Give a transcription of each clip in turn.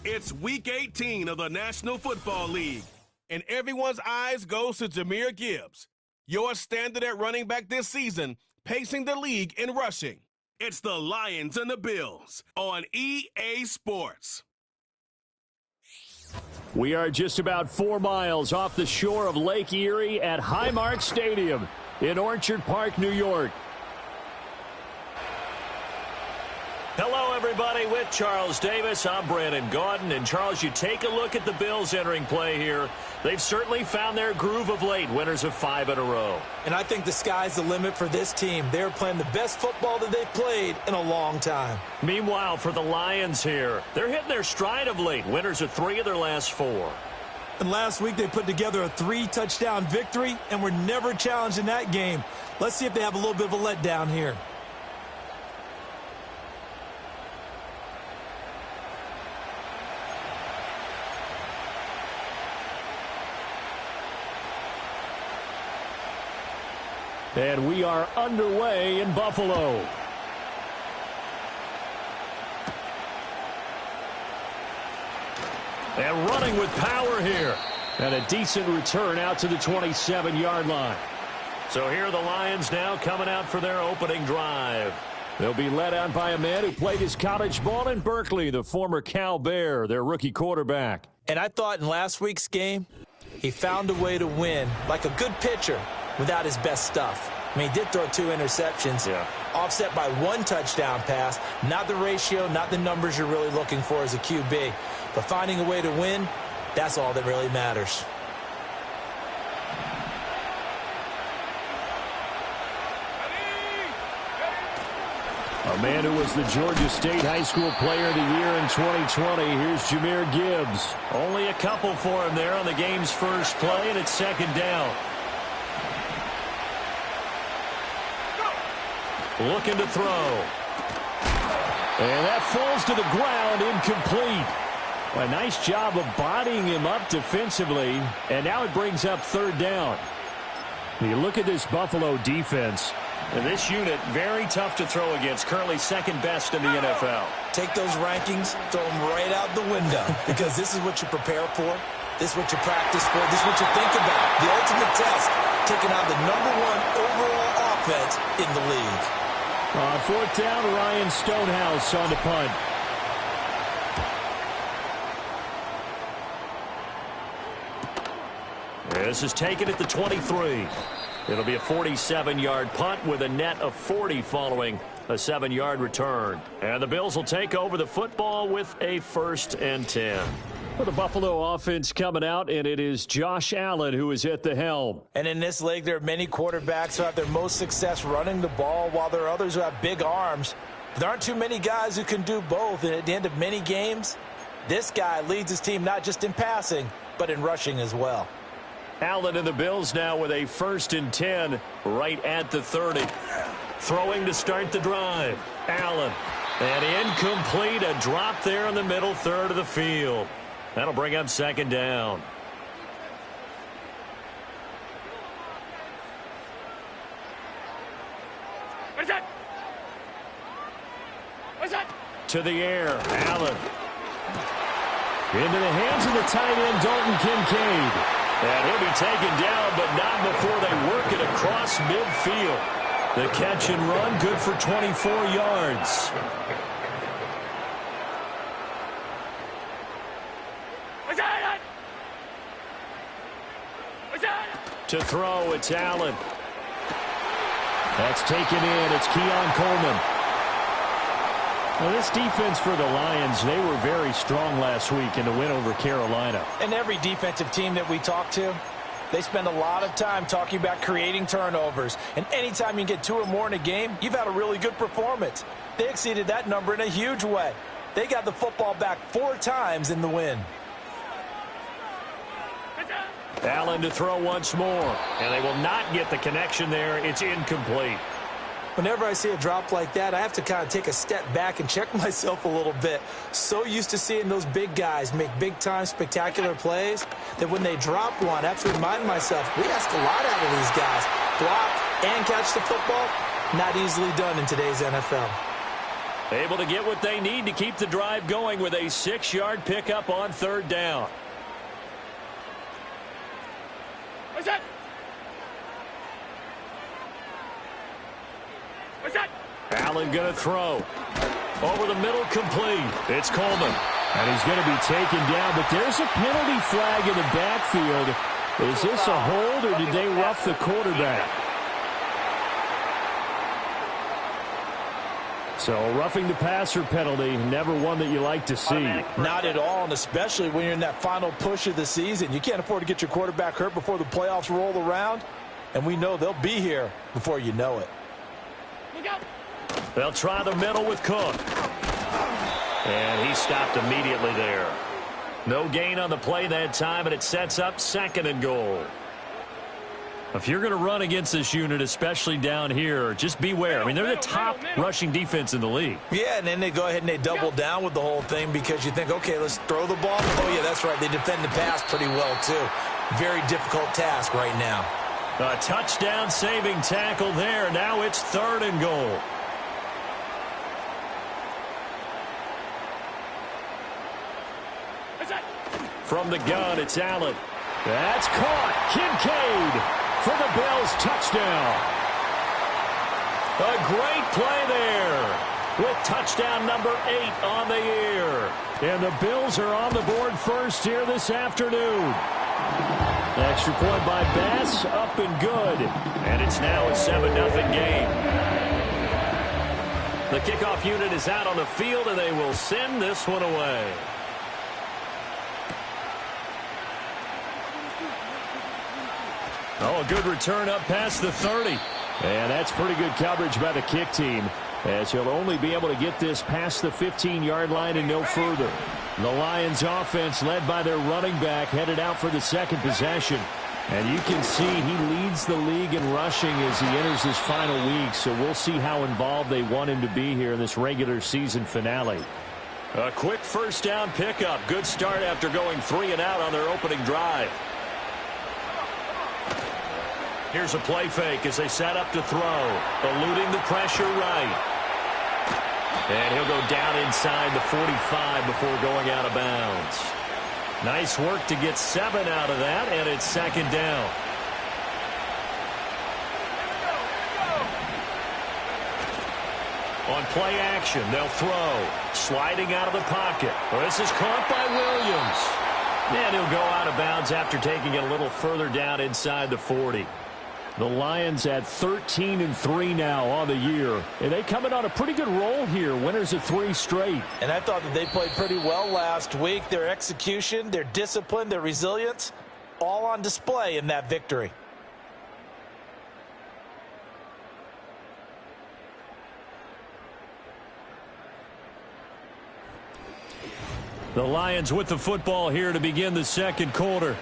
It's Week 18 of the National Football League, and everyone's eyes goes to Jahmyr Gibbs, your standard at running back this season, pacing the league in rushing. It's the Lions and the Bills on EA Sports. We are just about 4 miles off the shore of Lake Erie at Highmark Stadium in Orchard Park, New York. Hello, everybody. With Charles Davis, I'm Brandon Gaudin. And, Charles, you take a look at the Bills entering play here. They've certainly found their groove of late, winners of 5 in a row. And I think the sky's the limit for this team. They're playing the best football that they've played in a long time. Meanwhile, for the Lions here, they're hitting their stride of late, winners of 3 of their last 4. And last week they put together a 3-touchdown victory and were never challenged in that game. Let's see if they have a little bit of a letdown here. And we are underway in Buffalo. And running with power here. And a decent return out to the 27-yard line. So here are the Lions now coming out for their opening drive. They'll be led out by a man who played his college ball in Berkeley, the former Cal Bear, their rookie quarterback. And I thought in last week's game, he found a way to win like a good pitcher without his best stuff. I mean, he did throw 2 interceptions, offset by 1 touchdown pass. Not the ratio, not the numbers you're really looking for as a QB. But finding a way to win, that's all that really matters. A man who was the Georgia State High School Player of the Year in 2020. Here's Jahmyr Gibbs. Only a couple for him there on the game's first play, and it's 2nd down. Looking to throw. And that falls to the ground, incomplete. A nice job of bodying him up defensively, and now it brings up 3rd down. You look at this Buffalo defense. And this unit, very tough to throw against, currently 2nd best in the NFL. Take those rankings, throw them right out the window, because this is what you prepare for. This is what you practice for. This is what you think about. The ultimate test, taking out the #1 overall offense in the league. On 4th down, Ryan Stonehouse on the punt. This is taken at the 23. It'll be a 47-yard punt with a net of 40 following a 7-yard return. And the Bills will take over the football with a 1st and 10. Well, the Buffalo offense coming out, and it is Josh Allen who is at the helm. And in this league, there are many quarterbacks who have their most success running the ball, while there are others who have big arms. There aren't too many guys who can do both, and at the end of many games, this guy leads his team not just in passing, but in rushing as well. Allen and the Bills now with a 1st and 10 right at the 30. Throwing to start the drive. Allen. And incomplete. A drop there in the middle 3rd of the field. That'll bring up 2nd down. What's that? To the air. Allen. Into the hands of the tight end, Dalton Kincaid. And he'll be taken down, but not before they work it across midfield. The catch and run, good for 24 yards. To throw, it's Allen. That's taken in. It's Keon Coleman. Well, this defense for the Lions, they were very strong last week in the win over Carolina. And every defensive team that we talk to, they spend a lot of time talking about creating turnovers. And anytime you get 2 or more in a game, you've had a really good performance. They exceeded that number in a huge way. They got the football back 4 times in the win. Allen to throw once more. And they will not get the connection there. It's incomplete. Whenever I see a drop like that, I have to kind of take a step back and check myself a little bit. So used to seeing those big guys make big-time spectacular plays that when they drop one, I have to remind myself, we ask a lot out of these guys. Block and catch the football, not easily done in today's NFL. Able to get what they need to keep the drive going with a 6-yard pickup on third down. What's that? What's that? Allen going to throw. Over the middle, complete. It's Coleman. And he's going to be taken down, but there's a penalty flag in the backfield. Is this a hold, or did they rough the quarterback? So, roughing the passer penalty, never one that you like to see. Not at all, and especially when you're in that final push of the season. You can't afford to get your quarterback hurt before the playoffs roll around, and we know they'll be here before you know it. They'll try the middle with Cook. And he stopped immediately there. No gain on the play that time, and it sets up 2nd and goal. If you're going to run against this unit, especially down here, just beware. I mean, they're the top rushing defense in the league. Yeah, and then they go ahead and they double down with the whole thing because you think, okay, let's throw the ball. Oh, yeah, that's right. They defend the pass pretty well, too. Very difficult task right now. A touchdown-saving tackle there. Now it's 3rd and goal. From the gun, it's Allen. That's caught. Kincaid for the Bills touchdown. A great play there with touchdown number 8 on the year. And the Bills are on the board first here this afternoon. Extra point by Bass, up and good. And it's now a 7-0 game. The kickoff unit is out on the field, and they will send this one away. Oh, a good return up past the 30. And that's pretty good coverage by the kick team, as he'll only be able to get this past the 15-yard line and no further. The Lions offense, led by their running back, headed out for the 2nd possession. And you can see he leads the league in rushing as he enters his final week, so we'll see how involved they want him to be here in this regular season finale. A quick first down pickup. Good start after going 3 and out on their opening drive. Here's a play fake as they set up to throw. Eluding the pressure right. And he'll go down inside the 45 before going out of bounds. Nice work to get 7 out of that, and it's 2nd down. On play action, they'll throw. Sliding out of the pocket. Well, this is caught by Williams. And he'll go out of bounds after taking it a little further down inside the 40. The Lions at 13-3 now on the year. And they coming on a pretty good roll here. Winners of 3 straight. And I thought that they played pretty well last week. Their execution, their discipline, their resilience, all on display in that victory. The Lions with the football here to begin the 2nd quarter,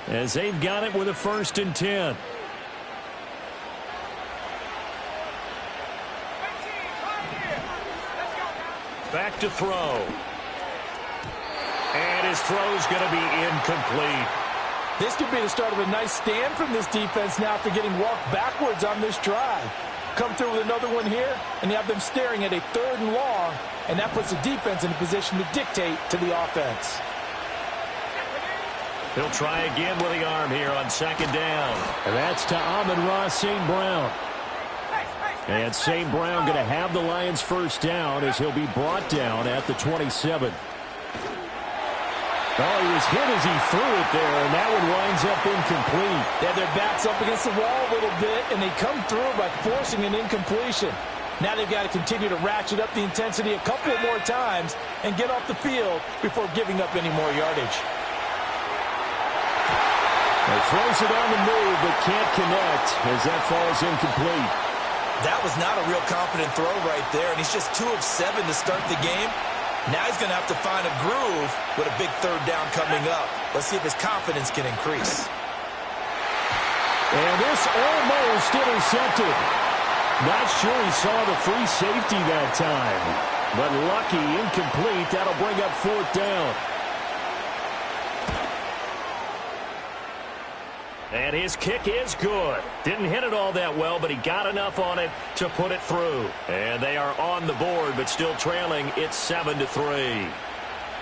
as they've got it with a 1st and 10. Back to throw. And his throw's going to be incomplete. This could be the start of a nice stand from this defense now after getting walked backwards on this drive. Come through with another one here, and you have them staring at a 3rd and long, and that puts the defense in a position to dictate to the offense. He'll try again with the arm here on 2nd down. And that's to Amon-Ra St. Brown. And St. Brown going to have the Lions 1st down as he'll be brought down at the 27. Oh, he was hit as he threw it there, and that one winds up incomplete. They had their backs up against the wall a little bit, and they come through by forcing an incompletion. Now they've got to continue to ratchet up the intensity a couple of more times and get off the field before giving up any more yardage. He throws it on the move, but can't connect as that falls incomplete. That was not a real confident throw right there, and he's just 2 of 7 to start the game. Now he's going to have to find a groove with a big 3rd down coming up. Let's see if his confidence can increase. And this almost intercepted. Not sure he saw the free safety that time, but lucky, incomplete. That'll bring up 4th down. And his kick is good. Didn't hit it all that well, but he got enough on it to put it through. And they are on the board, but still trailing. It's 7-3.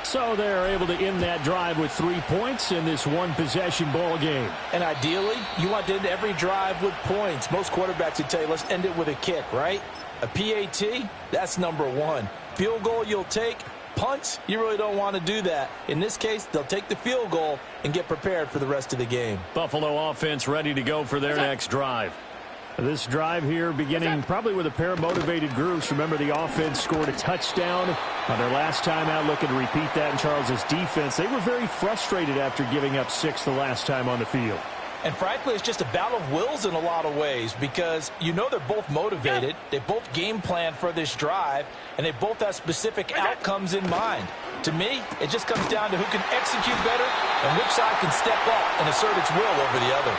So they're able to end that drive with 3 points in this one-possession ball game. And ideally, you want to end every drive with points. Most quarterbacks would tell you, let's end it with a kick, right? A PAT, that's number one. Field goal you'll take. Punts, you really don't want to do that. In this case, they'll take the field goal and get prepared for the rest of the game. Buffalo offense ready to go for their next drive. This drive here beginning probably with a pair of motivated groups. Remember, the offense scored a touchdown on their last time out. Looking to repeat that in Charles's defense. They were very frustrated after giving up 6 the last time on the field. And frankly, it's just a battle of wills in a lot of ways because you know they're both motivated. They both game plan for this drive, and they both have specific outcomes in mind. To me, it just comes down to who can execute better and which side can step up and assert its will over the other.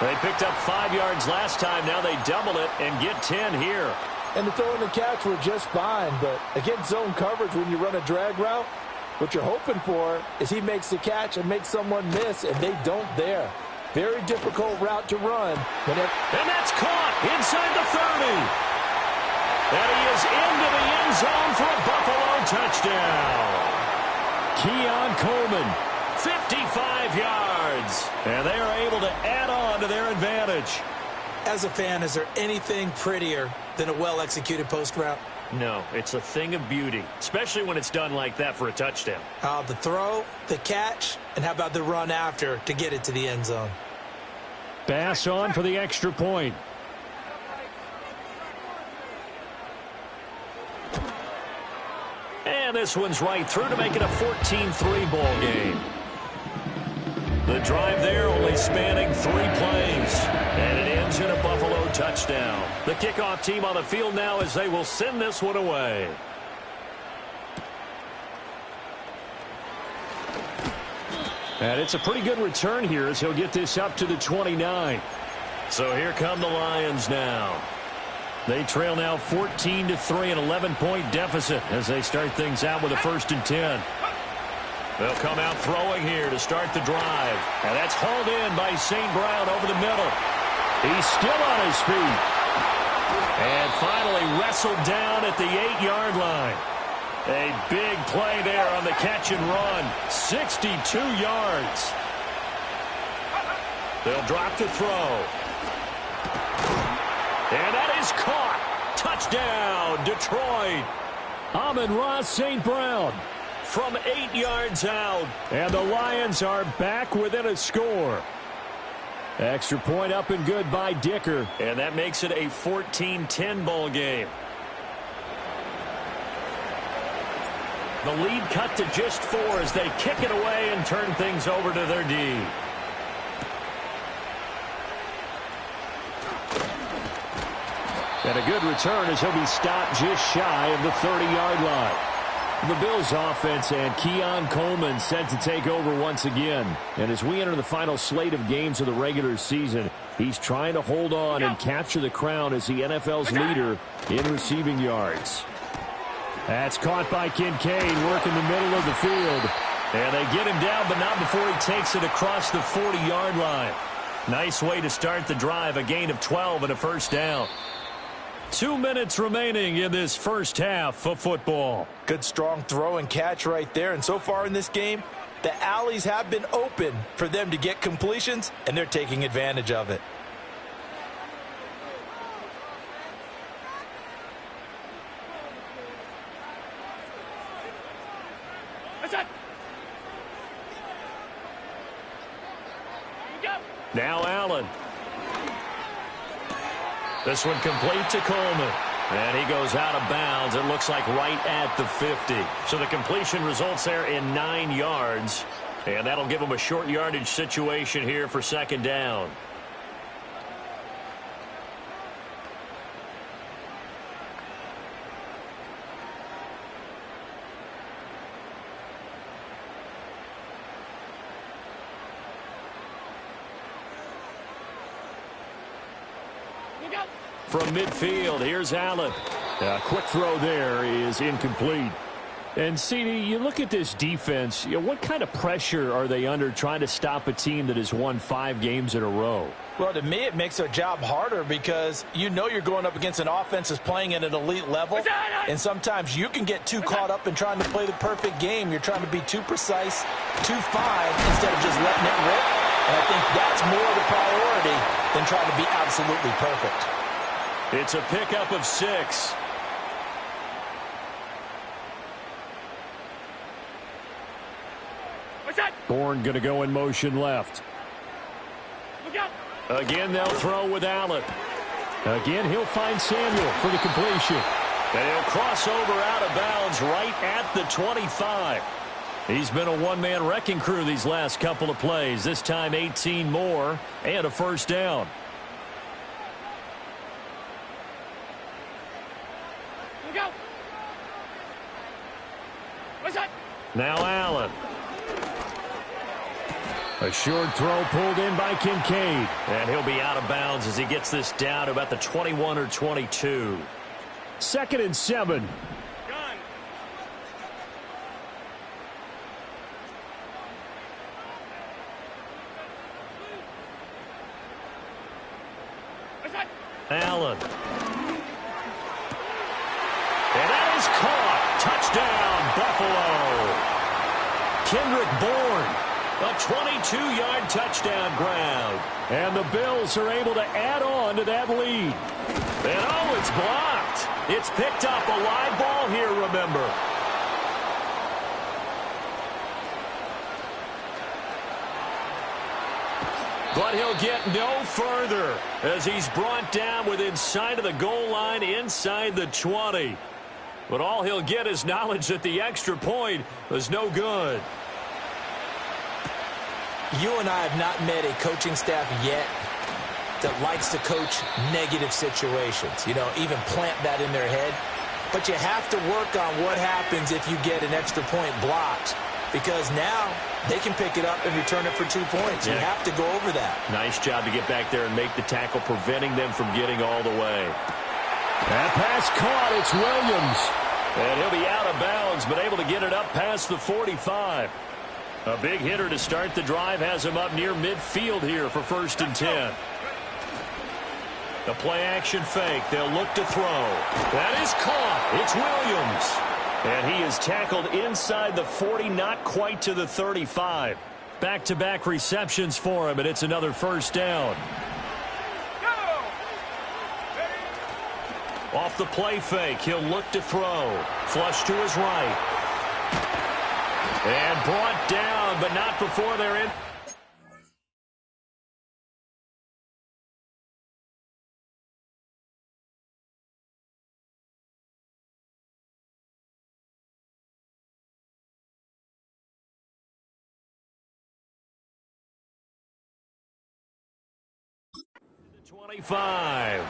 They picked up 5 yards last time. Now they double it and get 10 here. And the throw and the catch were just fine, but against zone coverage when you run a drag route, what you're hoping for is he makes the catch and makes someone miss, and they don't there. Very difficult route to run. And that's caught inside the 30. And he is into the end zone for a Buffalo touchdown. Keon Coleman, 55 yards. And they are able to add on to their advantage. As a fan, is there anything prettier than a well-executed post route? No, it's a thing of beauty, especially when it's done like that for a touchdown. The throw, the catch, and how about the run after to get it to the end zone? Pass on for the extra point. And this one's right through to make it a 14-3 ball game. The drive there only spanning 3 plays. And it ends in a Buffalo touchdown. The kickoff team on the field now as they will send this one away. And it's a pretty good return here as he'll get this up to the 29. So here come the Lions now. They trail now 14-3, an 11-point deficit as they start things out with a 1st and 10. They'll come out throwing here to start the drive. And that's hauled in by St. Brown over the middle. He's still on his feet. And finally wrestled down at the 8-yard line. A big play there on the catch and run. 62 yards. They'll drop to throw. And that is caught. Touchdown, Detroit. Amon-Ra St. Brown. From 8 yards out. And the Lions are back within a score. Extra point up and good by Dicker. And that makes it a 14-10 ball game. The lead cut to just 4 as they kick it away and turn things over to their D. And a good return as he'll be stopped just shy of the 30-yard line. The Bills offense and Keon Coleman set to take over once again. And as we enter the final slate of games of the regular season, he's trying to hold on and capture the crown as the NFL's leader in receiving yards. That's caught by Kincaid, working the middle of the field. And they get him down, but not before he takes it across the 40-yard line. Nice way to start the drive, a gain of 12 and a 1st down. 2 minutes remaining in this first half of football. Good strong throw and catch right there. And so far in this game, the alleys have been open for them to get completions, and they're taking advantage of it. Now Allen. This one complete to Coleman. And he goes out of bounds. It looks like right at the 50. So the completion results there in 9 yards. And that'll give him a short yardage situation here for 2nd down. From midfield, here's Allen. A quick throw there is incomplete. And, CD, you look at this defense, what kind of pressure are they under trying to stop a team that has won 5 games in a row? Well, to me, it makes their job harder because you know you're going up against an offense that's playing at an elite level, and sometimes you can get too caught up in trying to play the perfect game. You're trying to be too precise, too fine, instead of just letting it rip. And I think that's more the priority than trying to be absolutely perfect. It's a pickup of 6. Bourne going to go in motion left. Again, they'll throw with Allen. Again, he'll find Samuel for the completion. And he'll cross over out of bounds right at the 25. He's been a one-man wrecking crew these last couple of plays. This time 18 more and a first down. Now Allen. A short throw pulled in by Kincaid. And he'll be out of bounds as he gets this down to about the 21 or 22. 2nd and 7. Allen. And that is caught. Touchdown, Buffalo. Kendrick Bourne. A 22-yard touchdown ground. And the Bills are able to add on to that lead. And oh, it's blocked. It's picked up. A live ball here, remember. But he'll get no further as he's brought down within sight of the goal line inside the 20. But all he'll get is knowledge that the extra point was no good. You and I have not met a coaching staff yet that likes to coach negative situations. You know, even plant that in their head. But you have to work on what happens if you get an extra point blocked. Because now they can pick it up and return it for 2 points. You have to go over that. Nice job to get back there and make the tackle, preventing them from getting all the way. That pass caught. It's Williams. And he'll be out of bounds, but able to get it up past the 45. A big hitter to start the drive has him up near midfield here for 1st and 10. The play-action fake. They'll look to throw. That is caught. It's Williams. And he is tackled inside the 40, not quite to the 35. Back-to-back receptions for him, and it's another first down. Off the play fake, he'll look to throw. Flush to his right. And brought down, but not before they're in. The 25.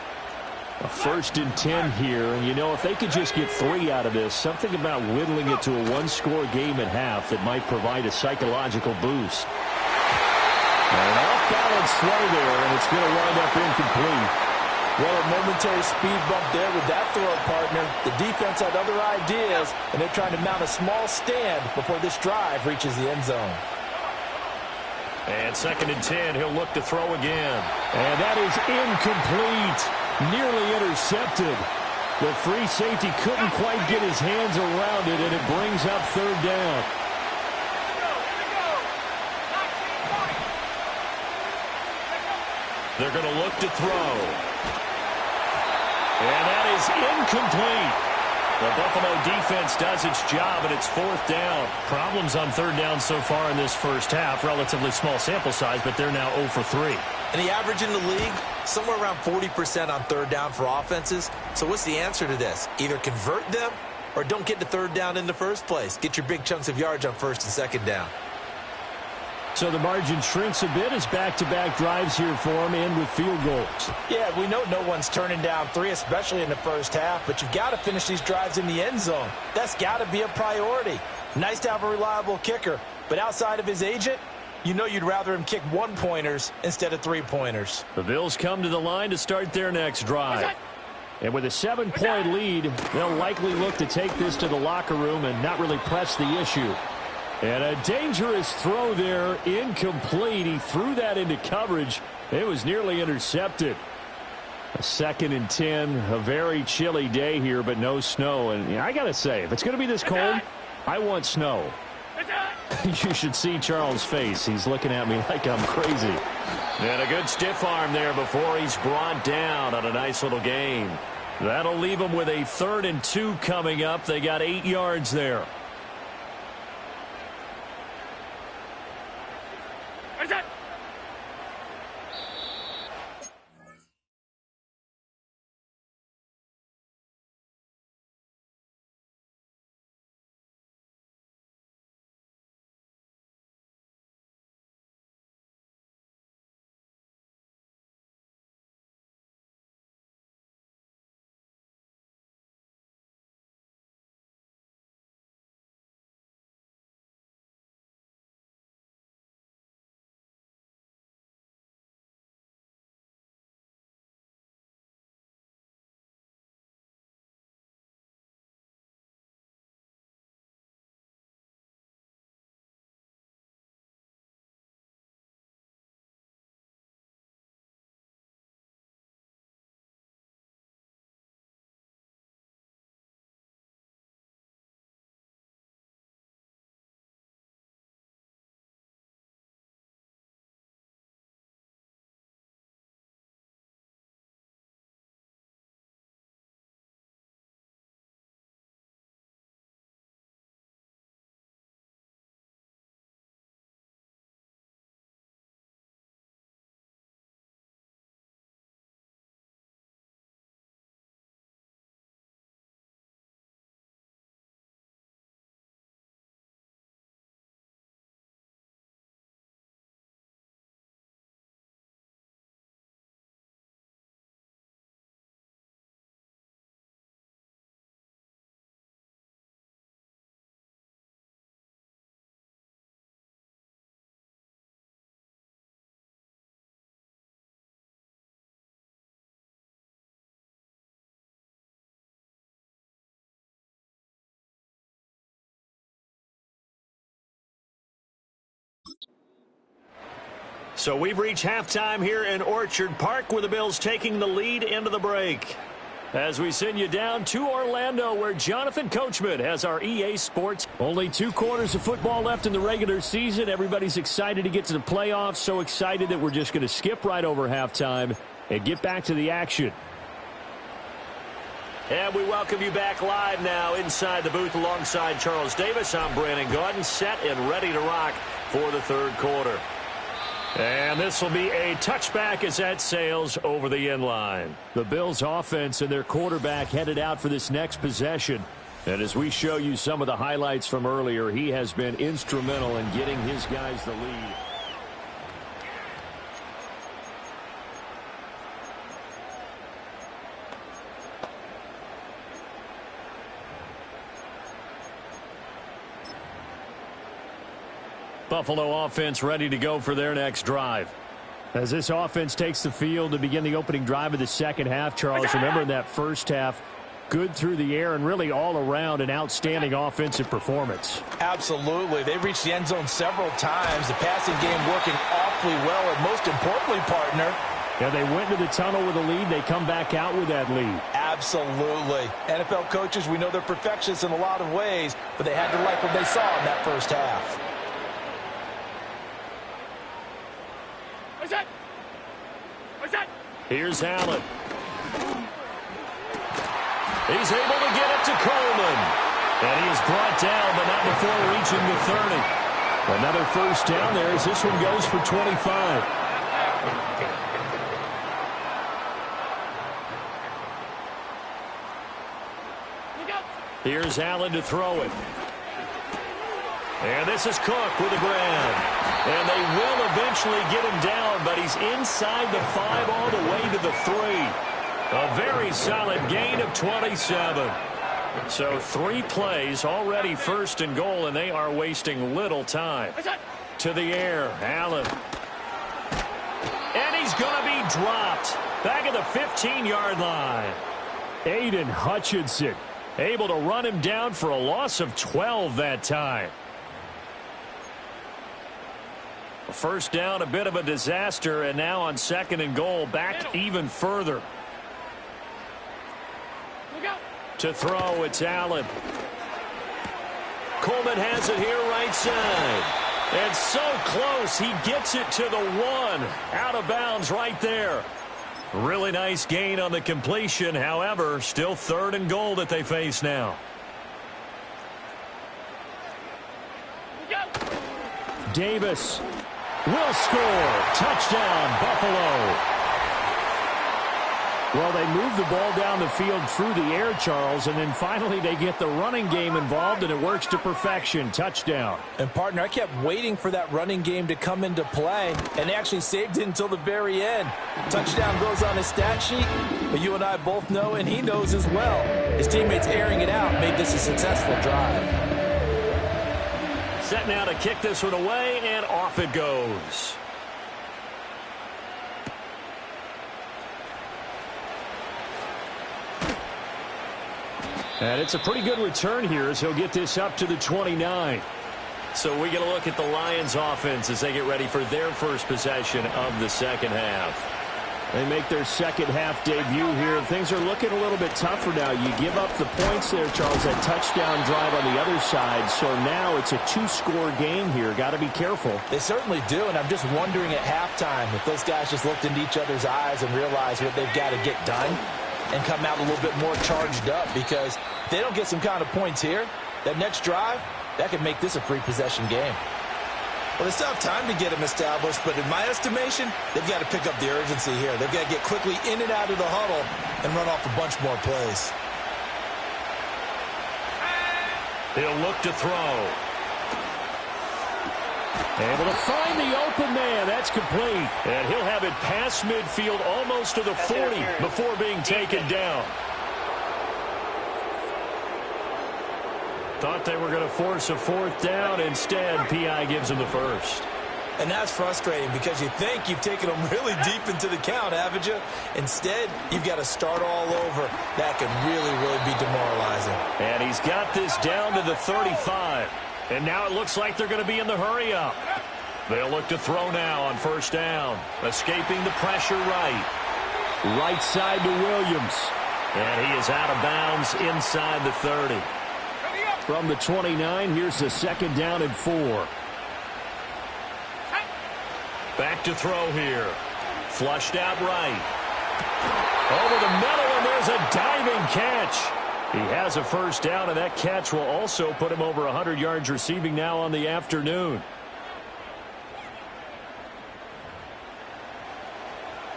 A 1st and 10 here, and you know, if they could just get 3 out of this, something about whittling it to a 1-score game at half that might provide a psychological boost. An off-balance throw there, and it's going to wind up incomplete. Well, a momentary speed bump there with that throw, partner. The defense had other ideas, and they're trying to mount a small stand before this drive reaches the end zone. And 2nd and 10, he'll look to throw again. And that is incomplete. Nearly intercepted. The free safety couldn't quite get his hands around it, and it brings up 3rd down. They're going to look to throw. And that is incomplete. The Buffalo defense does its job, and it's 4th down. Problems on 3rd down so far in this first half. Relatively small sample size, but they're now 0 for 3. And the average in the league, somewhere around 40% on 3rd down for offenses. So what's the answer to this? Either convert them or don't get to 3rd down in the first place. Get your big chunks of yards on 1st and 2nd down. So the margin shrinks a bit as back-to-back drives here for him, and with field goals. Yeah, we know no one's turning down 3, especially in the first half, but you've got to finish these drives in the end zone. That's got to be a priority. Nice to have a reliable kicker, but outside of his agent, you know you'd rather him kick 1-pointers instead of 3-pointers. The Bills come to the line to start their next drive. And with a 7-point lead, they'll likely look to take this to the locker room and not really press the issue. And a dangerous throw there, incomplete. He threw that into coverage. It was nearly intercepted. A 2nd and 10, a very chilly day here, but no snow. And I got to say, if it's going to be this cold, I want snow. You should see Charles' face. He's looking at me like I'm crazy. And a good stiff arm there before he's brought down on a nice little gain. That'll leave them with a 3rd and 2 coming up. They got 8 yards there. So we've reached halftime here in Orchard Park with the Bills taking the lead into the break. As we send you down to Orlando where Jonathan Coachman has our EA Sports. Only 2 quarters of football left in the regular season. Everybody's excited to get to the playoffs. So excited that we're just going to skip right over halftime and get back to the action. And we welcome you back live now inside the booth alongside Charles Davis. I'm Brandon Gaudin, set and ready to rock for the 3rd quarter. And this will be a touchback as that sails over the end line. The Bills offense and their quarterback headed out for this next possession. And as we show you some of the highlights from earlier, he has been instrumental in getting his guys the lead. Buffalo offense ready to go for their next drive. As this offense takes the field to begin the opening drive of the second half, Charles, remember in that first half, good through the air and really all around an outstanding offensive performance. Absolutely. They've reached the end zone several times. The passing game working awfully well, and most importantly, partner, yeah, they went to the tunnel with a lead. They come back out with that lead. Absolutely. NFL coaches, we know they're perfectionists in a lot of ways, but they had to like what they saw in that first half. Here's Allen. He's able to get it to Coleman. And he is brought down, but not before reaching the 30. Another first down there as this one goes for 25. Here's Allen to throw it. And this is Cook with a grab. And they will eventually get him down, but he's inside the 5 all the way to the 3. A very solid gain of 27. So 3 plays, already 1st and goal, and they are wasting little time. To the air, Allen. And he's going to be dropped back at the 15-yard line. Aiden Hutchinson able to run him down for a loss of 12 that time. First down, a bit of a disaster, and now on 2nd and goal, back even further. To throw, it's Allen. Coleman has it here right side. And so close, he gets it to the 1. Out of bounds right there. Really nice gain on the completion. However, still 3rd and goal that they face now. Davis will score. Touchdown, Buffalo. Well, they move the ball down the field through the air, Charles, and then finally they get the running game involved, and it works to perfection. Touchdown. And, partner, I kept waiting for that running game to come into play, and they actually saved it until the very end. Touchdown goes on his stat sheet, but you and I both know, and he knows as well, his teammates airing it out made this a successful drive. Set now to kick this one away, and off it goes. And it's a pretty good return here as he'll get this up to the 29. So we get a look at the Lions offense as they get ready for their first possession of the second half. They make their second half debut here. Things are looking a little bit tougher now. You give up the points there, Charles, that touchdown drive on the other side. So now it's a 2-score game here. Got to be careful. They certainly do, and I'm just wondering at halftime if those guys just looked into each other's eyes and realized what they've got to get done and come out a little bit more charged up, because if they don't get some kind of points here, that next drive, that could make this a free possession game. Well, they still have time to get them established, but in my estimation, they've got to pick up the urgency here. They've got to get quickly in and out of the huddle and run off a bunch more plays. He'll look to throw. Able to find the open man. That's complete. And he'll have it past midfield almost to the 40 before being taken down. Thought they were going to force a 4th down. Instead, P.I. gives them the first. And that's frustrating because you think you've taken them really deep into the count, haven't you? Instead, you've got to start all over. That could really, really be demoralizing. And he's got this down to the 35. And now it looks like they're going to be in the hurry-up. They'll look to throw now on 1st down. Escaping the pressure right. Right side to Williams. And he is out of bounds inside the 30. From the 29, here's the 2nd down and 4. Back to throw here. Flushed out right. Over the middle, and there's a diving catch. He has a 1st down, and that catch will also put him over 100 yards receiving now on the afternoon.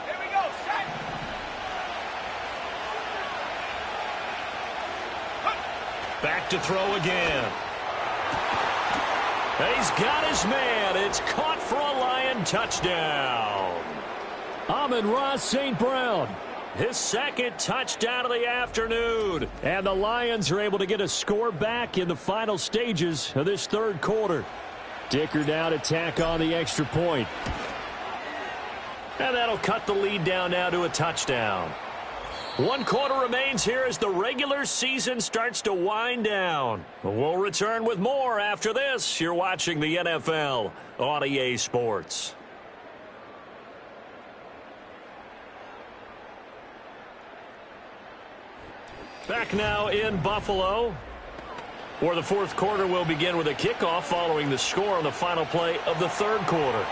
Here we go, set. Back to throw again. He's got his man. It's caught for a Lion touchdown. Amon-Ra St. Brown. His 2nd touchdown of the afternoon. And the Lions are able to get a score back in the final stages of this 3rd quarter. Dicker now to tack on the extra point. And that'll cut the lead down now to a touchdown. 1 quarter remains here as the regular season starts to wind down. We'll return with more after this. You're watching the NFL on EA Sports. Back now in Buffalo, where the 4th quarter will begin with a kickoff following the score on the final play of the 3rd quarter.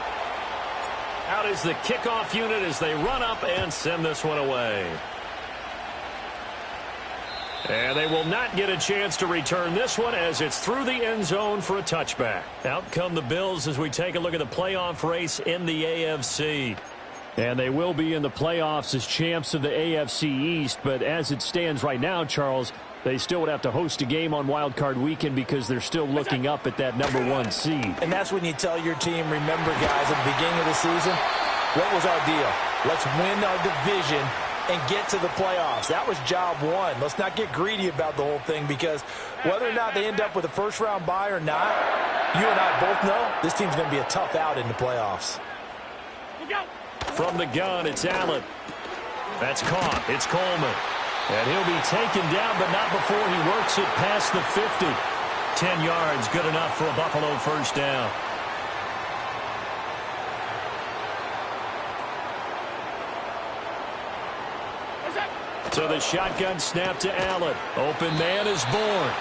Out is the kickoff unit as they run up and send this one away. And they will not get a chance to return this one as it's through the end zone for a touchback. Out come the Bills as we take a look at the playoff race in the AFC. And they will be in the playoffs as champs of the AFC East. But as it stands right now, Charles, they still would have to host a game on Wild Card Weekend because they're still looking up at that #1 seed. And that's when you tell your team, remember, guys, at the beginning of the season, what was our deal? Let's win our division and get to the playoffs. That was job 1. Let's not get greedy about the whole thing, because whether or not they end up with a 1st-round bye or not, you and I both know this team's going to be a tough out in the playoffs. From the gun, it's Allen. That's caught. It's Coleman. And he'll be taken down, but not before he works it past the 50. 10 yards, good enough for a Buffalo first down. So the shotgun snap to Allen. Open man is born.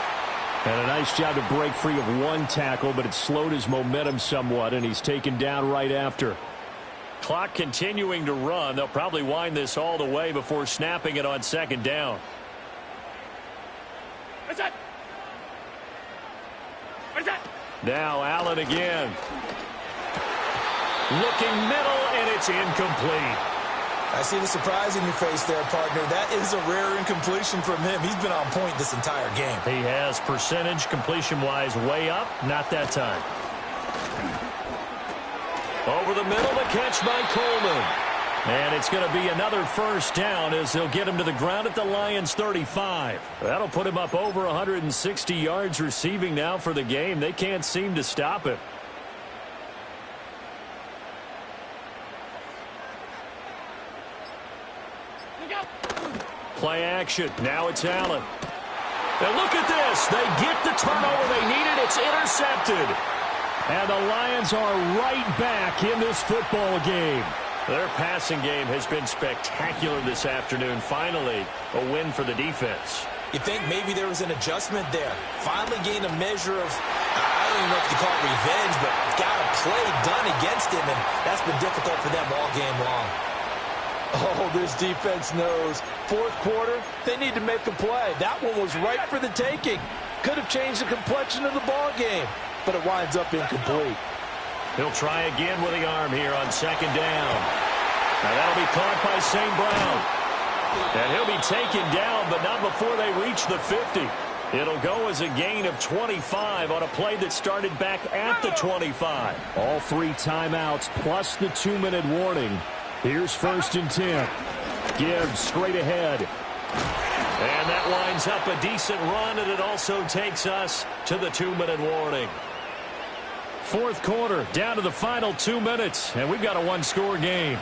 And a nice job to break free of one tackle, but it slowed his momentum somewhat, and he's taken down right after. Clock continuing to run. They'll probably wind this all the way before snapping it on second down. Now Allen again. Looking middle, and it's incomplete. I see the surprise in your face there, partner. That is a rare incompletion from him. He's been on point this entire game. He has percentage completion-wise way up. Not that time. Over the middle, the catch by Coleman. And it's going to be another first down as they'll get him to the ground at the Lions' 35. That'll put him up over 160 yards receiving now for the game. They can't seem to stop it. Play action. Now it's Allen. And look at this. They get the turnover they needed. It's intercepted. And the Lions are right back in this football game. Their passing game has been spectacular this afternoon. Finally, a win for the defense. You think maybe there was an adjustment there. Finally gained a measure of, I don't even know if you call it revenge, but got a play done against him, and that's been difficult for them all game long. Oh, this defense knows. Fourth quarter, they need to make a play. That one was right for the taking. Could have changed the complexion of the ball game, but it winds up incomplete. He'll try again with the arm here on second down. Now that'll be caught by St. Brown. And he'll be taken down, but not before they reach the 50. It'll go as a gain of 25 on a play that started back at the 25. All 3 timeouts plus the 2-minute warning. Here's 1st and 10. Gibbs straight ahead. And that winds up a decent run, and it also takes us to the 2-minute warning. 4th quarter, down to the final 2 minutes, and we've got a 1-score game.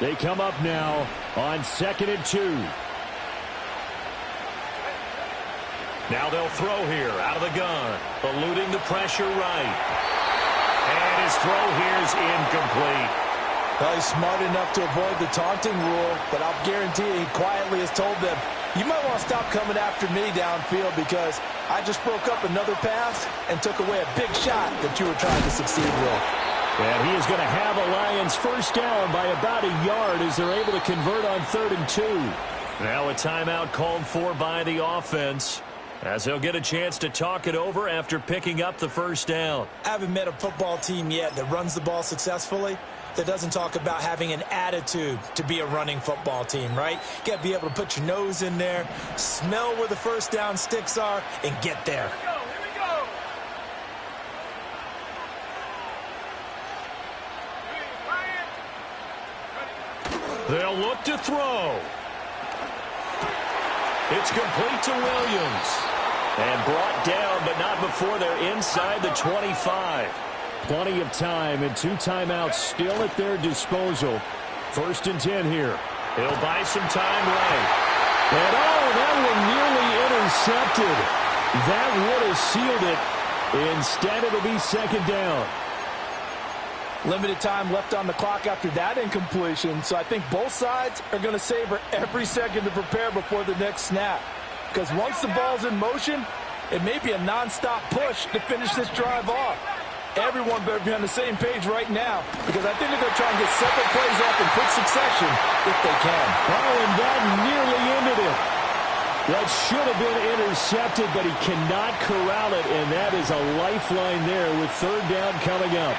They come up now on 2nd and 2. Now they'll throw here out of the gun, eluding the pressure right. And his throw here is incomplete. Well, he's smart enough to avoid the taunting rule, but I'll guarantee he quietly has told them, you might want to stop coming after me downfield because I just broke up another pass and took away a big shot that you were trying to succeed with. And he is going to have a Lions first down by about a yard as they're able to convert on 3rd and 2. Now a timeout called for by the offense as they'll get a chance to talk it over after picking up the first down. I haven't met a football team yet that runs the ball successfully that doesn't talk about having an attitude to be a running football team, right? You got to be able to put your nose in there, smell where the first down sticks are, and get there. They'll look to throw. It's complete to Williams. And brought down, but not before they're inside the 25. Plenty of time and 2 timeouts still at their disposal. 1st and 10 here. He'll buy some time right. And that one nearly intercepted. That would have sealed it. Instead, it'll be 2nd down. Limited time left on the clock after that incompletion, so I think both sides are going to savor every second to prepare before the next snap. Because once the ball's in motion, it may be a nonstop push to finish this drive off. Everyone better be on the same page right now because I think they're going to try and get several plays off in quick succession if they can. Oh, and that nearly ended it. That should have been intercepted, but he cannot corral it, and that is a lifeline there with 3rd down coming up.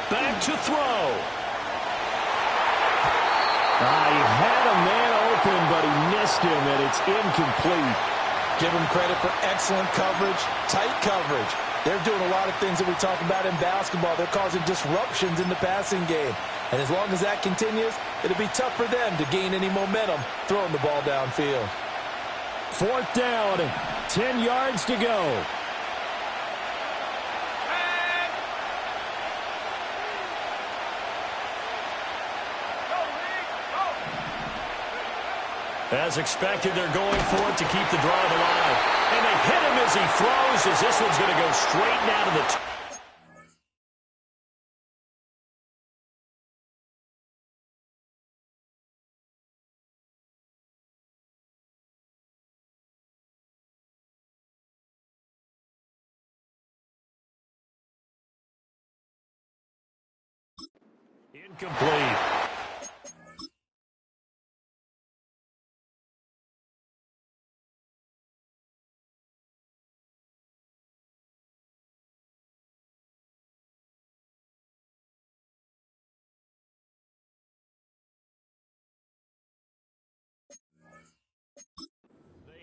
Back to throw. He had a man open, but he missed him, and it's incomplete. Give them credit for excellent coverage, tight coverage. They're doing a lot of things that we talk about in basketball. They're causing disruptions in the passing game. And as long as that continues, it'll be tough for them to gain any momentum throwing the ball downfield. 4th down, 10 yards to go. As expected, they're going for it to keep the drive alive. And they hit him as he throws, as this one's going to go straight down to the incomplete.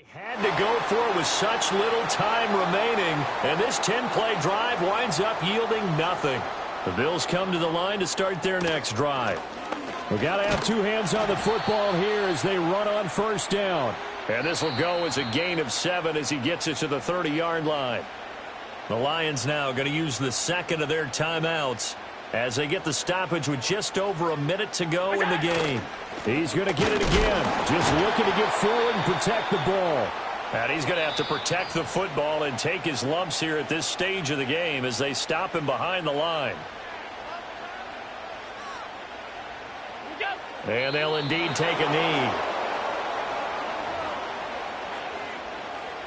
Had to go for it with such little time remaining, and this 10-play drive winds up yielding nothing. The Bills come to the line to start their next drive. We've got to have two hands on the football here as they run on first down. And this will go as a gain of 7 as he gets it to the 30-yard line. The Lions now going to use the second of their timeouts as they get the stoppage with just over a minute to go in the game. He's going to get it again, just looking to get forward and protect the ball. And he's going to have to protect the football and take his lumps here at this stage of the game as they stop him behind the line. And they'll indeed take a knee.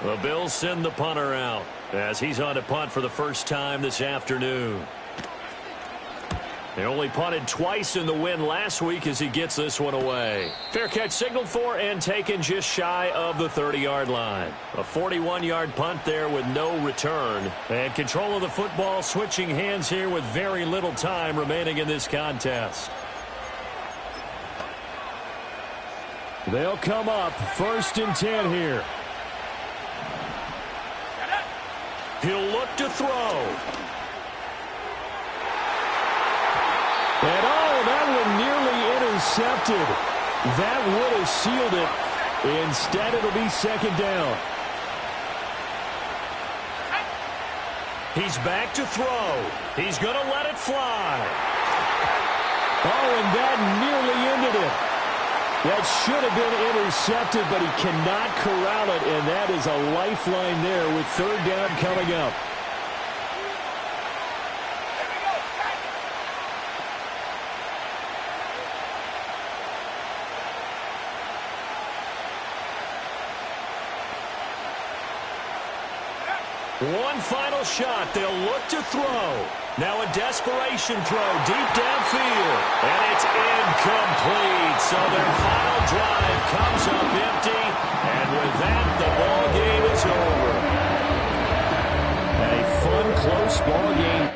The Bills send the punter out as he's on to punt for the first time this afternoon. They only punted twice in the win last week as he gets this one away. Fair catch signaled for and taken just shy of the 30-yard line. A 41-yard punt there with no return. And control of the football switching hands here with very little time remaining in this contest. They'll come up 1st and 10 here. He'll look to throw. And that one nearly intercepted. That would have sealed it. Instead, it'll be second down. He's back to throw. He's going to let it fly. And that nearly ended it. That should have been intercepted, but he cannot corral it, and that is a lifeline there with third down coming up. One final shot. They'll look to throw. Now a desperation throw deep downfield. And it's incomplete. So their final drive comes up empty. And with that, the ball game is over. A fun, close ball game.